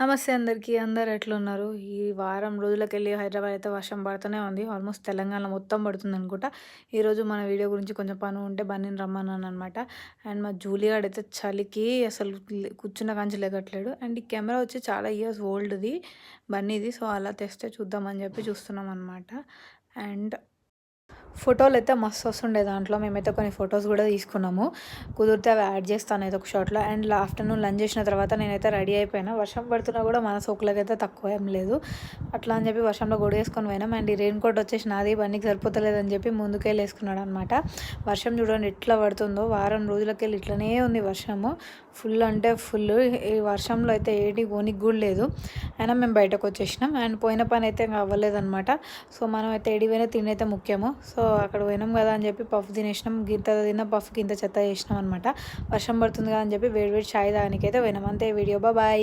నమస్తే అందరికీ. అందరూ ఎట్లున్నారు? ఈ వారం రోజులకెళ్ళి హైదరాబాద్ అయితే వర్షం పడుతూనే ఉంది. ఆల్మోస్ట్ తెలంగాణ మొత్తం పడుతుందనుకుంటా. ఈరోజు మన వీడియో గురించి కొంచెం పని ఉంటే బన్నీని రమ్మన్నాననమాట. అండ్ మా జూలియాడ్ అయితే చలికి అసలు కూర్చున్న కాంచి లెగట్లేడు. అండ్ ఈ కెమెరా వచ్చి చాలా ఇయర్స్ ఓల్డ్‌ది బన్నీది. సో, అలా తెస్తే చూద్దామని చెప్పి చూస్తున్నామనమాట. అండ్ ఫోటోలైతే మస్తు వస్తుండే దాంట్లో. మేమైతే కొన్ని ఫొటోస్ కూడా తీసుకున్నాము. కుదిరితే అవి యాడ్ చేస్తాను ఏదో ఒక షార్ట్‌లో. అండ్ ఆఫ్టర్‌నూన్ లంచ్ చేసిన తర్వాత నేనైతే రెడీ అయిపోయినా. వర్షం పడుతున్నా కూడా మన సోకులకైతే తక్కువ ఏం లేదు. అట్లా అని చెప్పి వర్షంలో గొడుగేసుకొని పోయినాం. అండ్ ఈ రెయిన్ కోట్ వచ్చేసి నాది బన్నీకి సరిపోతలేదని చెప్పి ముందుకెళ్ళి వేసుకున్నాడనమాట. వర్షం చూడండి ఎట్లా పడుతుందో. వారం రోజులకెళ్ళి ఇట్లనే ఉంది వర్షము. ఫుల్ అంటే ఫుల్. ఈ వర్షంలో అయితే ఏడికి పోనీకి కూడా లేదు. అయినా మేము బయటకు వచ్చేసినాం. అండ్ పోయిన పని అయితే ఇంకా అవ్వలేదనమాట. సో, మనం అయితే ఏడికి పోయినా తిండి అయితే ముఖ్యము. సో, అక్కడ పోయినాం కదా అని చెప్పి పఫ్ తినేసినాం. గింత తిన్న పఫ్కి ఇంత చెత్త చేసినాం అనమాట. వర్షం పడుతుంది కదా అని చెప్పి వేడి వేడి చాయ్ తాగనీకి అయితే పోయినాం. అంతే వీడియో. బాయ్.